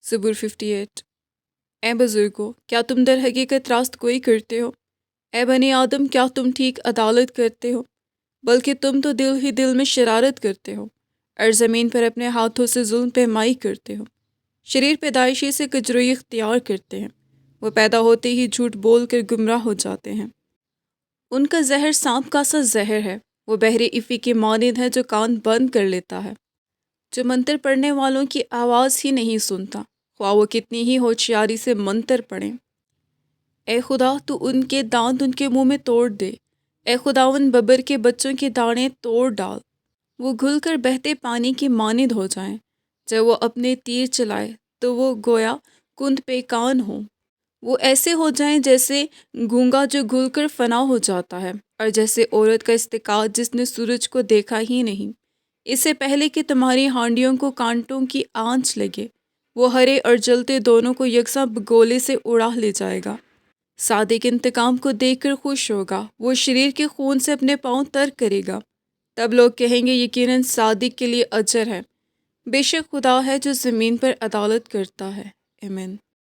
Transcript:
زبور 58۔ اے بزرگو، کیا تم در حقیقت راست گوئی کرتے ہو؟ اے بنی آدم، کیا تم ٹھیک عدالت کرتے ہو؟ بلکہ تم تو دل ہی دل میں شرارت کرتے ہو، اور زمین پر اپنے ہاتھوں سے ظلم پیمائی کرتے ہو۔ شریر پیدائشی سے کجروئی اختیار کرتے ہیں، وہ پیدا ہوتے ہی جھوٹ بول کر گمراہ ہو جاتے ہیں۔ ان کا زہر سانپ کا سا زہر ہے، وہ بحر افی کی مانند ہے جو کان بند کر لیتا ہے، جو منتر پڑھنے والوں کی آواز ہی نہیں سنتا، خواہ وہ کتنی ہی ہوشیاری سے منتر پڑھیں۔ اے خدا، تو ان کے دانت ان کے منہ میں توڑ دے، اے خداوند ببر کے بچوں کے دانے توڑ ڈال، وہ گھل کر بہتے پانی کی مانند ہو جائیں۔ جب وہ اپنے تیر چلائے تو وہ گویا کند پہ کان ہوں، وہ ایسے ہو جائیں جیسے گونگا جو گھل کر فنا ہو جاتا ہے، اور جیسے عورت کا استقاط جس نے سورج کو دیکھا ہی نہیں۔ اس سے پہلے کہ تمہاری ہانڈیوں کو کانٹوں کی آنچ لگے، وہ ہرے اور جلتے دونوں کو یکساں بگولے سے اڑا لے جائے گا۔ صادق انتقام کو دیکھ کر خوش ہوگا، وہ شریر کے خون سے اپنے پاؤں تر کرے گا۔ تب لوگ کہیں گے یقیناً صادق کے لیے اجر ہے، بے شک خدا ہے جو زمین پر عدالت کرتا ہے۔ آمین۔